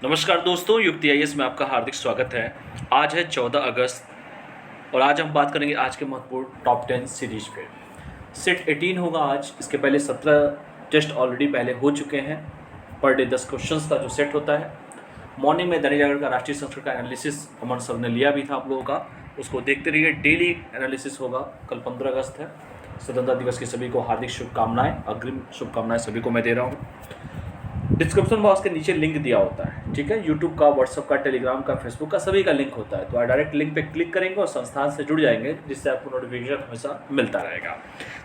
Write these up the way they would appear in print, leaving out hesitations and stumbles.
नमस्कार दोस्तों, युक्ति आईएएस में आपका हार्दिक स्वागत है। आज है 14 अगस्त और आज हम बात करेंगे आज के महत्वपूर्ण टॉप 10 सीरीज पे। सेट 18 होगा आज। इसके पहले 17 टेस्ट ऑलरेडी पहले हो चुके हैं। पर डे 10 क्वेश्चंस का जो सेट होता है। मॉर्निंग में दैनिक जागरण का राष्ट्रीय संस्कृत का एनालिसिस अमन सर ने लिया भी था आप लोगों का, उसको देखते रहिए। डेली एनालिसिस होगा। कल 15 अगस्त है, स्वतंत्रता दिवस की सभी को हार्दिक शुभकामनाएं, अग्रिम शुभकामनाएं सभी को मैं दे रहा हूँ। डिस्क्रिप्शन बॉक्स के नीचे लिंक दिया होता है, ठीक है। यूट्यूब का, व्हाट्सअप का, टेलीग्राम का, फेसबुक का, सभी का लिंक होता है। तो आप डायरेक्ट लिंक पे क्लिक करेंगे और संस्थान से जुड़ जाएंगे, जिससे आपको नोटिफिकेशन हमेशा मिलता रहेगा।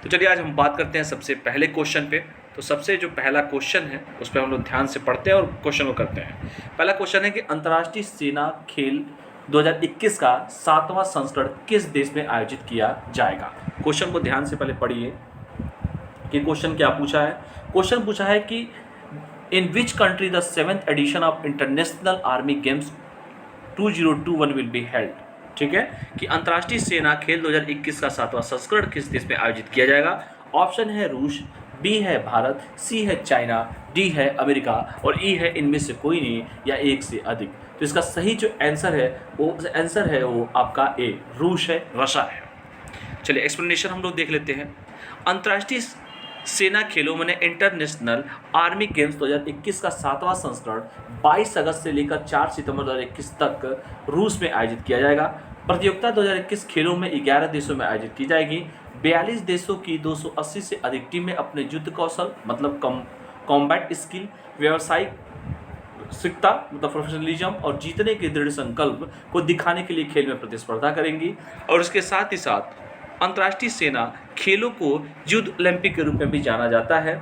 तो चलिए आज हम बात करते हैं सबसे पहले क्वेश्चन पे। तो सबसे जो पहला क्वेश्चन है उस पर हम लोग ध्यान से पढ़ते हैं और क्वेश्चन को करते हैं। पहला क्वेश्चन है कि अंतर्राष्ट्रीय सेना खेल 2021 का 7वां संस्करण किस देश में आयोजित किया जाएगा। क्वेश्चन को ध्यान से पहले पढ़िए कि क्वेश्चन क्या पूछा है। क्वेश्चन पूछा है कि In which country the 7th edition of International Army Games 2021 will be held? ठीक है, कि अंतर्राष्ट्रीय सेना खेल 2021 का 7वां संस्करण किस देश में आयोजित किया जाएगा। ऑप्शन है रूस, बी है भारत, सी है चाइना, डी है अमेरिका और ई है इनमें से कोई नहीं या एक से अधिक। तो इसका सही जो आंसर है वो आपका ए, रूस है, रशिया है। चलिए एक्सप्लेनेशन हम लोग देख लेते हैं। अंतर्राष्ट्रीय सेना खेलों में इंटरनेशनल आर्मी गेम्स 2021 का 7वां संस्करण 22 अगस्त से लेकर 4 सितंबर 2021 तक रूस में आयोजित किया जाएगा। प्रतियोगिता 2021 खेलों में 11 देशों में आयोजित की जाएगी। 42 देशों की 280 से अधिक टीमें अपने युद्ध कौशल मतलब कॉम्बैट स्किल, व्यावसायिक शिक्षता मतलब प्रोफेशनलिज्म और जीतने के दृढ़ संकल्प को दिखाने के लिए खेल में प्रतिस्पर्धा करेंगी। और इसके साथ ही साथ अंतर्राष्ट्रीय सेना खेलों को युद्ध ओलंपिक के रूप में भी जाना जाता है।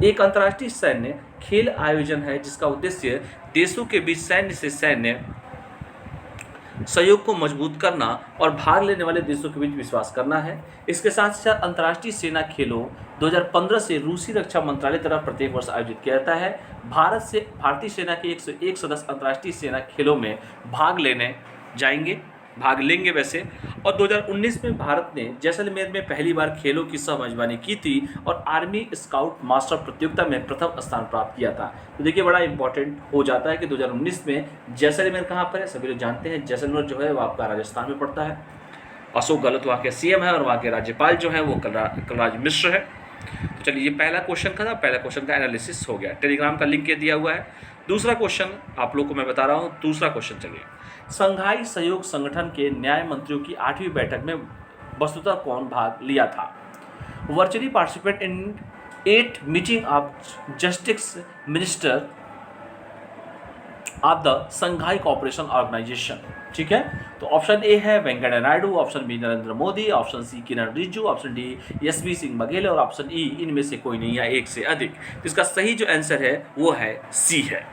एक अंतर्राष्ट्रीय सैन्य खेल आयोजन है जिसका उद्देश्य देशों के बीच सैन्य से सैन्य सहयोग को मजबूत करना और भाग लेने वाले देशों के बीच विश्वास करना है। इसके साथ साथ अंतर्राष्ट्रीय सेना खेलों 2015 से रूसी रक्षा मंत्रालय द्वारा प्रत्येक वर्ष आयोजित किया जाता है। भारतीय सेना के 101 सदस्य अंतर्राष्ट्रीय सेना खेलों में भाग लेंगे वैसे। और 2019 में भारत ने जैसलमेर में पहली बार खेलों की सह मेजबानी की थी और आर्मी स्काउट मास्टर प्रतियोगिता में प्रथम स्थान प्राप्त किया था। तो देखिए बड़ा इंपॉर्टेंट हो जाता है कि 2019 में जैसलमेर कहाँ पर है, सभी लोग जानते हैं। जैसलमेर जो है वो आपका राजस्थान में पड़ता है। अशोक गहलोत वहाँ के सीएम है और वहाँ के राज्यपाल जो है वो कलराज मिश्र है। तो चलिए ये पहला क्वेश्चन का था, पहला क्वेश्चन का एनालिसिस हो गया। टेलीग्राम का लिंक ये दिया हुआ है। दूसरा क्वेश्चन आप लोग को मैं बता रहा हूँ। दूसरा क्वेश्चन चलिए, संघाई सहयोग संगठन के न्याय मंत्रियों की 8वीं बैठक में वस्तुतः कौन भाग लिया था। Virtually participate in 8 meeting of justice minister of the Shanghai cooperation organisation. ठीक है, तो ऑप्शन ए है Venkaiah Naidu, option B Narendra Modi, option C Kiren Rijiju, option D SP Singh Baghel और ऑप्शन ई इनमें से कोई नहीं या एक से अधिक। तो इसका सही जो आंसर है वो है सी है।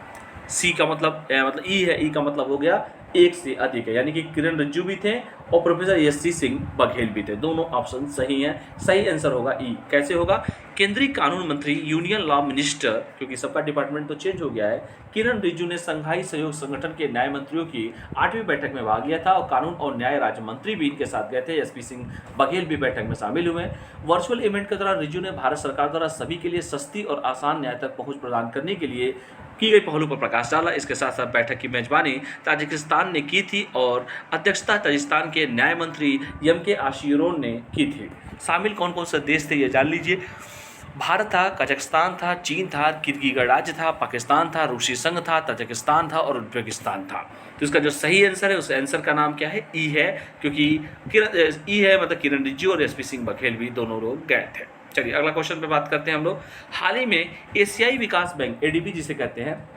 सी का मतलब ई है, ई का मतलब हो गया एक से अधिक है, यानी कि किरण रिजिजू भी थे और प्रोफेसर एसपी सिंह बघेल भी थे। दोनों ऑप्शन सही हैं। सही आंसर होगा ई। कैसे होगा? केंद्रीय कानून मंत्री, यूनियन लॉ मिनिस्टर, क्योंकि सबका डिपार्टमेंट तो चेंज हो गया है, किरण रिजिजू ने संघाई सहयोग संगठन के न्याय मंत्रियों की 8वीं बैठक में भाग लिया था और कानून और न्याय राज्य मंत्री भी इनके साथ गए थे। एसपी सिंह बघेल भी बैठक में शामिल हुए। वर्चुअल इवेंट के दौरान रिजिजू ने भारत सरकार द्वारा सभी के लिए सस्ती और आसान न्याय तक पहुंच प्रदान करने के लिए की गई पहलों पर प्रकाश डाला। इसके साथ साथ बैठक की मेजबानी ताजिकिस्तान ने की थी और अध्यक्षता ताजिकिस्तान के न्याय मंत्री एमके आशिरोन ने की थी। शामिल कौन कौन से देश थे ये जान लीजिए। भारत था, कजाकिस्तान था, चीन था, किर्गिज़ गणराज्य था, पाकिस्तान था, रूसी संघ था, ताजिकिस्तान था और उज्बेकिस्तान था। तो इसका जो सही आंसर है उस आंसर का नाम क्या है? ई है, क्योंकि ई है मतलब किरण रिजिजू और एसपी सिंह बघेल भी दोनों लोग गए थे। चलिए अगला क्वेश्चन पे बात करते हैं हम लोग। हाल ही में एशियाई विकास बैंक, एडीबी जिसे कहते हैं,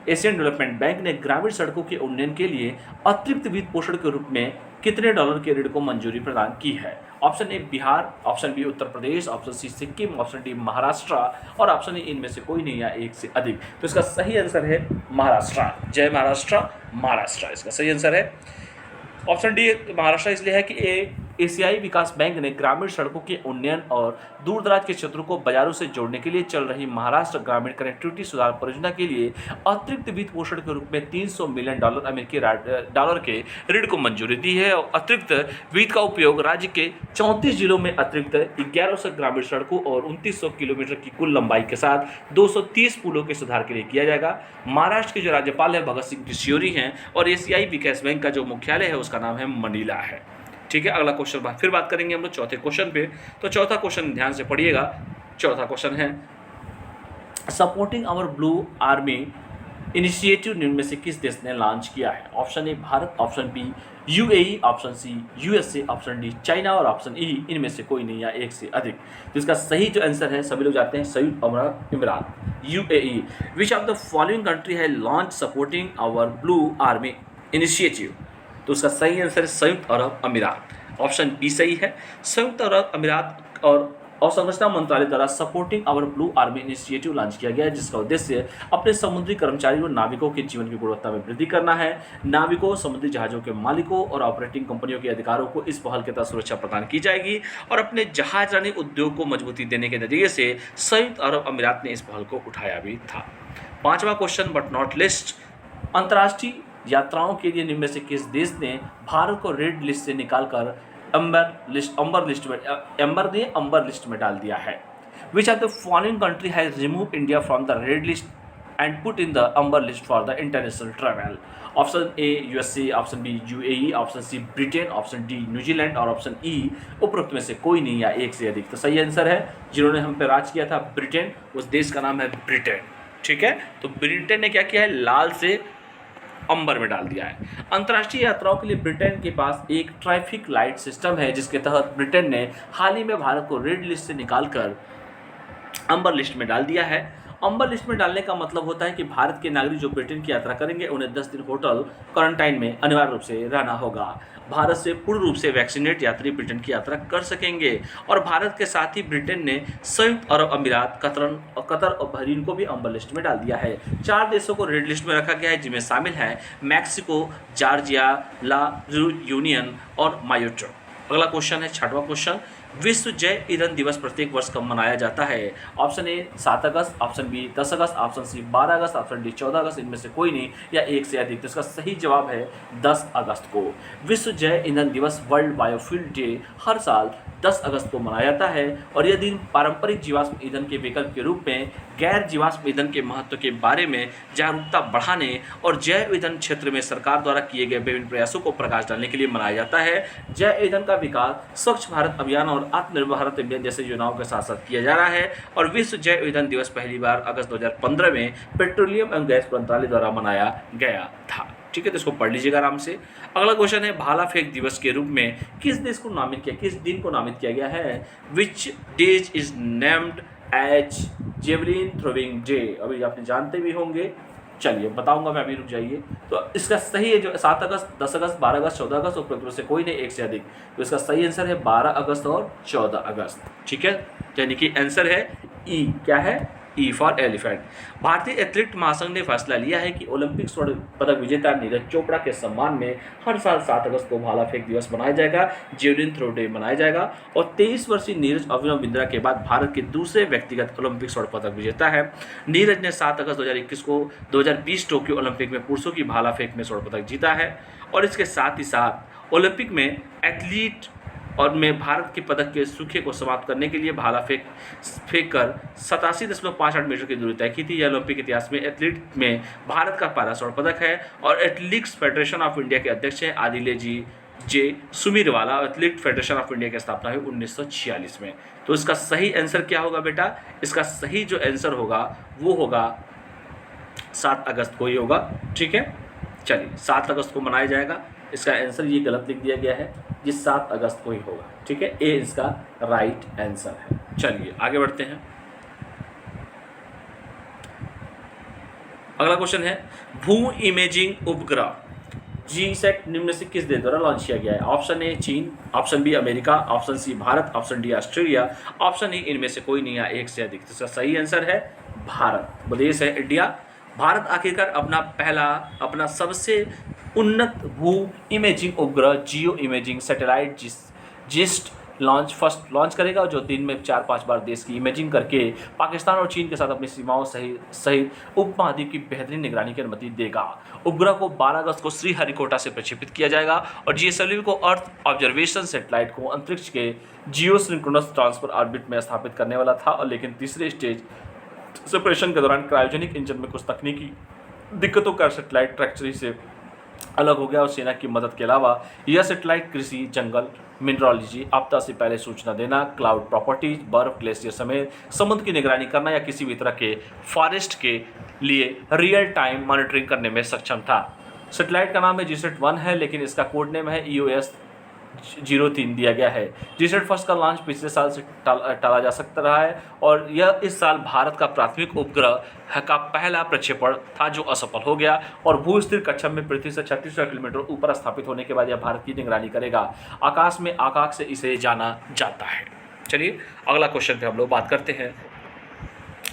एशियन डेवलपमेंट बैंक ने ग्रामीण सड़कों के उन्नयन के लिए अतिरिक्त वित्त पोषण के रूप में कितने डॉलर के ऋण को मंजूरी प्रदान की है। Option A Bihar, option B Uttar Pradesh, option C Sikkim, option D Maharashtra और ऑप्शन ई इनमें से कोई नहीं या एक से अधिक। तो इसका सही आंसर है महाराष्ट्र। जय महाराष्ट्र, महाराष्ट्र इसका सही आंसर है। ऑप्शन डी महाराष्ट्र इसलिए है कि ये एशियाई विकास बैंक ने ग्रामीण सड़कों के उन्नयन और दूरदराज के क्षेत्रों को बाजारों से जोड़ने के लिए चल रही महाराष्ट्र ग्रामीण कनेक्टिविटी सुधार परियोजना के लिए अतिरिक्त वित्त पोषण के रूप में $300 मिलियन अमेरिकी डॉलर के ऋण को मंजूरी दी है। और अतिरिक्त वित्त का उपयोग राज्य के 34 जिलों में अतिरिक्त 1100 ग्रामीण सड़कों और 2900 किलोमीटर की कुल लंबाई के साथ 230 पुलों के सुधार के लिए किया जाएगा। महाराष्ट्र के जो राज्यपाल है भगत सिंह कोश्यारी हैं और एशियाई विकास बैंक का जो मुख्यालय है उसका नाम है मनीला है। ठीक है, अगला क्वेश्चन फिर बात करेंगे हम लोग चौथे क्वेश्चन पे। तो चौथा क्वेश्चन ध्यान से पढ़िएगा। चौथा क्वेश्चन है supporting our blue army initiative निम्न में से किस देश ने लॉन्च किया है? Option A Bharat, option B UAE, option C USA, option D China और ऑप्शन ई इनमें से कोई नहीं या एक से अधिक। तो इसका सही जो आंसर है सभी लोग जाते हैं संयुक्त अरब अमीरात UAE. Which of the following country है launch supporting our blue army initiative? तो उसका सही आंसर है संयुक्त अरब अमीरात। ऑप्शन बी सही है। संयुक्त अरब अमीरात और अवसंरचना मंत्रालय द्वारा supporting our blue army initiative launch किया गया है, जिसका उद्देश्य अपने समुद्री कर्मचारियों और नाविकों के जीवन की गुणवत्ता में वृद्धि करना है। नाविकों, समुद्री जहाज़ों के मालिकों और ऑपरेटिंग कंपनियों के अधिकारों को इस पहल के तहत सुरक्षा प्रदान की जाएगी और अपने जहाजरानी उद्योग को मजबूती देने के नतीजे से संयुक्त अरब अमीरात ने इस पहल को उठाया भी था। पांचवा क्वेश्चन बट नॉट लिस्ट, अंतर्राष्ट्रीय यात्राओं के लिए निम्न में से किस देश ने भारत को रेड लिस्ट से निकालकर अंबर लिस्ट में डाल दिया है? Which of the following country has remove India from the red list and put in the amber list for the international travel? Option A USA, option B UAE, option C Britain, option D New Zealand और option E उपरोक्त में से कोई नहीं या एक से अधिक। तो सही आंसर है जिन्होंने हम पे राज किया था ब्रिटेन, उस देश का नाम है ब्रिटेन। ठीक है, तो ब्रिटेन ने क्या किया है, लाल से अंबर में डाल दिया है। अंतर्राष्ट्रीय यात्राओं के लिए ब्रिटेन के पास एक ट्रैफिक लाइट सिस्टम है, जिसके तहत ब्रिटेन ने हाल ही में भारत को रेड लिस्ट से निकालकर अंबर लिस्ट में डाल दिया है। अंबर लिस्ट में डालने का मतलब होता है कि भारत के नागरिक जो ब्रिटेन की यात्रा करेंगे उन्हें 10 दिन होटल क्वारंटाइन में अनिवार्य रूप से रहना होगा। भारत से पूर्ण रूप से वैक्सीनेट यात्री ब्रिटेन की यात्रा कर सकेंगे। और भारत के साथ ही ब्रिटेन ने संयुक्त अरब अमीरात, कतर और बहरीन को भी अंबर लिस्ट में डाल दिया है। 4 देशों को रेड लिस्ट में रखा गया है, जिनमें शामिल हैं मैक्सिको, जॉर्जिया, ला यूनियन और मायोटो। अगला क्वेश्चन है छठवां क्वेश्चन, विश्व जैव ईंधन दिवस प्रत्येक वर्ष कब मनाया जाता है? ऑप्शन ए 7 अगस्त, ऑप्शन बी 10 अगस्त, ऑप्शन सी 12 अगस्त, ऑप्शन डी 14 अगस्त, इनमें से कोई नहीं या एक से अधिक। तो इसका सही जवाब है 10 अगस्त को। विश्व जैव ईंधन दिवस, वर्ल्ड बायोफ्यूल डे, हर साल 10 अगस्त को मनाया जाता है और यह दिन पारंपरिक जीवाश्म ईंधन के विकल्प के रूप में गैर जीवाश्म ईंधन के महत्व के बारे में जागरूकता बढ़ाने और जैव ईंधन क्षेत्र में सरकार द्वारा किए गए विभिन्न प्रयासों को प्रकाश डालने के लिए मनाया जाता है। जैव ईंधन का विकास स्वच्छ भारत अभियान और आत्मनिर्भर भारत अभियान जैसे योजनाओं के साथ साथ किया जा रहा है और विश्व जैव ईंधन दिवस पहली बार अगस्त 2015 में पेट्रोलियम एवं गैस मंत्रालय द्वारा मनाया गया था। ठीक है, तो इसको पढ़ लीजिएगा आराम से। अगला क्वेश्चन है भाला फेंक दिवस के रूप में किस देश को नामित किया, किस दिन को नामित किया गया है? Which days is named as javelin throwing day? अभी आपने जानते भी होंगे, चलिए बताऊंगा मैं, अभी रुक जाइए। तो इसका सही है जो 7 अगस्त, 10 अगस्त, 12 अगस्त, 14 अगस्त, उपरोक्त से कोई नहीं एक से अधिक। तो इसका सही आंसर है 12 अगस्त और 14 अगस्त। ठीक है, यानी कि आंसर है ई। क्या है? E for elephant. भारतीय एथलीट महासंघ ने फैसला लिया है कि ओलंपिक स्वर्ण पदक विजेता नीरज चोपड़ा के सम्मान में हर साल 7 अगस्त को भाला फेंक दिवस मनाया जाएगा, जेवलिन थ्रो डे मनाया जाएगा। और 23 वर्षीय नीरज अभिनव बिंद्रा के बाद भारत के दूसरे व्यक्तिगत ओलंपिक स्वर्ण पदक विजेता है। नीरज ने 7 अगस्त 2021 को 2020 टोक्यो ओलंपिक में पुरुषों की भाला फेंक में स्वर्ण पदक जीता है। और इसके साथ ही साथ ओलंपिक में एथलीट और में भारत के पदक के सूखे को समाप्त करने के लिए भाला फेंक कर 87.58 मीटर की दूरी तय की थी। यह ओलंपिक इतिहास में एथलीट में भारत का पहला स्वर्ण पदक है। और एथलेटिक्स फेडरेशन ऑफ इंडिया के अध्यक्ष हैं आदिले जे Sumariwalla. Athlete federation of India की स्थापना हुई 1946 में। तो इसका सही आंसर क्या होगा बेटा? इसका सही जो आंसर होगा वो होगा 7 अगस्त को ही होगा। ठीक है, चलिए 7 अगस्त को मनाया जाएगा। इसका आंसर ये गलत लिख दिया गया है, ये 7 अगस्त को ही होगा। ठीक है, ए इसका राइट आंसर है। चलिए आगे बढ़ते हैं। अगला क्वेश्चन है भू इमेजिंग उपग्रह जीसैट निम्न में से किस देश द्वारा लॉन्च किया गया है? ऑप्शन ए चीन, option B America, option C Bharat, option D Australia, option E इनमें से कोई नहीं या एक से अधिक। तो इसका सही आंसर है भारत। वो देश है इंडिया। भारत आखिरकार अपना सबसे उन्नत भू इमेजिंग उपग्रह जियो इमेजिंग सैटेलाइट जिस्ट फर्स्ट लॉन्च करेगा, जो दिन में 4-5 बार देश की इमेजिंग करके पाकिस्तान और चीन के साथ अपनी सीमाओं सहित उपमहाद्वीप की बेहतरीन निगरानी की अनुमति देगा। उपग्रह को 12 अगस्त को श्रीहरिकोटा से प्रक्षेपित किया जाएगा और जीएसएलवी को अर्थ ऑब्जर्वेशन सैटेलाइट को अंतरिक्ष के जियो सिंक्रोनस ट्रांसफर ऑर्बिट में स्थापित करने वाला था, और लेकिन तीसरे स्टेज सेपरेशन के दौरान क्रायोजेनिक इंजन में कुछ तकनीकी दिक्कतों का सैटेलाइट ट्रैक्चरी से अलग हो गया और सेना की मदद के अलावा यह सैटेलाइट कृषि, जंगल, मिनरोलॉजी, आपदा से पहले सूचना देना, क्लाउड प्रॉपर्टीज, बर्फ, ग्लेशियर समेत समुद्र की निगरानी करना या किसी भी तरह के फॉरेस्ट के लिए रियल टाइम मॉनिटरिंग करने में सक्षम था। सैटेलाइट का नाम है GSAT-1 है, लेकिन इसका कोड नेम है EOS 03 दिया गया है। GSAT फर्स्ट का लॉन्च पिछले साल से टाला जा सकता रहा है और यह इस साल भारत का प्राथमिक उपग्रह का पहला प्रक्षेपण था जो असफल हो गया, और भू स्थिर कक्षा में पृथ्वी से 3600 किलोमीटर ऊपर स्थापित होने के बाद यह भारत की निगरानी करेगा। आकाश में आकाश से इसे जाना जाता है। चलिए अगला क्वेश्चन पे हम लोग बात करते हैं।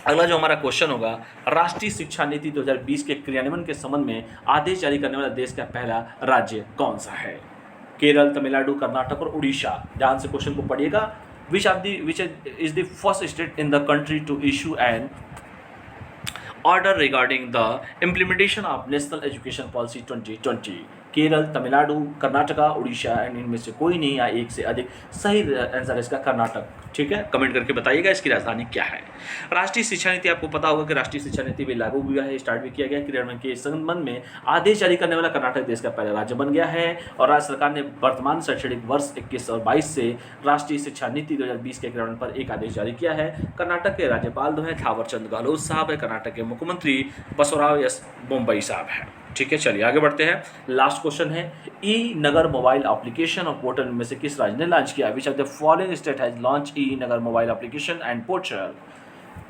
अगला जो हमारा क्वेश्चन होगा, राष्ट्रीय शिक्षा नीति 2020 के क्रियान्वयन के संबंध में आदेश जारी करने वाला देश का पहला राज्य कौन सा है? केरल, तमिलनाडु, कर्नाटक और उड़ीसा। ध्यान से क्वेश्चन को पढ़िएगा। Which is the first state in the country to issue an order regarding the implementation of national education policy 2020? Kerala, Tamil Nadu, Karnataka, Orissa and इनमें से कोई नहीं या एक से अधिक। सही आंसर इसका कर्नाटक। ठीक है, कमेंट करके बताइएगा इसकी राजधानी क्या है। राष्ट्रीय शिक्षा नीति, आपको पता होगा कि राष्ट्रीय शिक्षा नीति भी लागू हुआ है, स्टार्ट भी किया गया। क्रियान्वयन के संबंध में आदेश जारी करने वाला कर्नाटक देश का पहला राज्य बन गया है और राज्य सरकार ने वर्तमान शैक्षणिक वर्ष 21 और 22 से राष्ट्रीय शिक्षा नीति 2020 के क्रियान्वयन पर एक आदेश जारी किया है। कर्नाटक के राज्यपाल जो है थावरचंद गहलोत साहब है, कर्नाटक के मुख्यमंत्री बसवराज एस बोम्मई साहब है। ठीक है, चलिए आगे बढ़ते हैं। लास्ट क्वेश्चन है, ई नगर मोबाइल एप्लीकेशन और पोर्टल में से किस राज्य ने लॉन्च किया? Which of the following state has launch e Nagar mobile application and portal?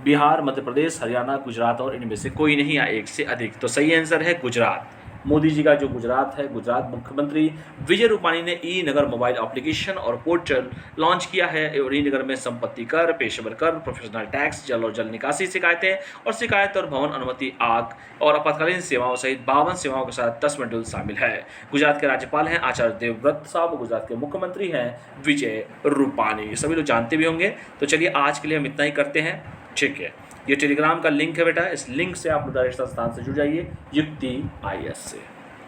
Bihar, Madhya Pradesh, Haryana, Gujarat और इनमें से कोई नहीं या एक से अधिक। तो सही आंसर है गुजरात। मोदी जी का जो गुजरात है, गुजरात मुख्यमंत्री विजय रूपाणी ने ई नगर मोबाइल एप्लीकेशन और पोर्टल लॉन्च किया है और ई नगर में संपत्ति कर, पेशेवर कर, प्रोफेशनल टैक्स, जल और जल निकासी शिकायतें और शिकायत और भवन अनुमति, आग और आपातकालीन सेवाओं सहित 52 सेवाओं के साथ 10 मॉड्यूल शामिल है। गुजरात के राज्यपाल हैं आचार्य देवव्रत साहब, गुजरात के मुख्यमंत्री हैं विजय रूपाणी। सभी लोग जानते भी होंगे। तो चलिए आज के लिए हम इतना ही करते हैं। ठीक है, ये टेलीग्राम का लिंक है बेटा, इस लिंक से आप डायरेक्ट संस्थान से जुड़ जाइए, युक्ति IAS से।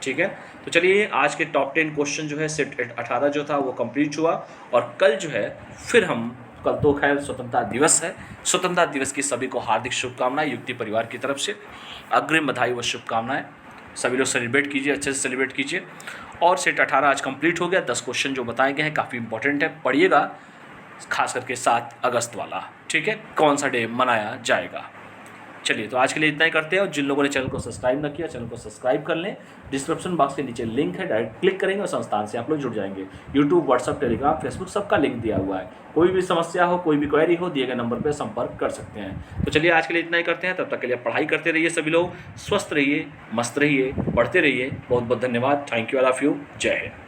ठीक है, तो चलिए आज के टॉप 10 क्वेश्चन जो है सेट 18 जो था वो कंप्लीट हुआ और कल जो है फिर हम कल तो खैर स्वतंत्रता दिवस है। स्वतंत्रता दिवस की सभी को हार्दिक शुभकामनाएं युक्ति परिवार की तरफ से, अग्रिम बधाई व शुभकामनाएं। सभी लोग सेलिब्रेट कीजिए, अच्छे से सेलिब्रेट कीजिए। और सेट 18 आज कंप्लीट हो गया। 10 क्वेश्चन जो बताए गए हैं काफ़ी इंपॉर्टेंट है, पढ़िएगा, खास करके 7 अगस्त वाला। ठीक है, कौन सा डे मनाया जाएगा। चलिए तो आज के लिए इतना ही करते हैं और जिन लोगों ने चैनल को सब्सक्राइब न किया चैनल को सब्सक्राइब कर लें। डिस्क्रिप्शन बॉक्स के नीचे लिंक है, डायरेक्ट क्लिक करेंगे और संस्थान से आप लोग जुड़ जाएंगे। यूट्यूब, व्हाट्सअप, टेलीग्राम, फेसबुक सबका लिंक दिया हुआ है। कोई भी समस्या हो, कोई भी क्वेरी हो, दिए गए नंबर पर संपर्क कर सकते हैं। तो चलिए आज के लिए इतना ही करते हैं। तब तक के लिए पढ़ाई करते रहिए, सभी लोग स्वस्थ रहिए, मस्त रहिए, पढ़ते रहिए। बहुत बहुत धन्यवाद। Thank you all of you. जय हिंद।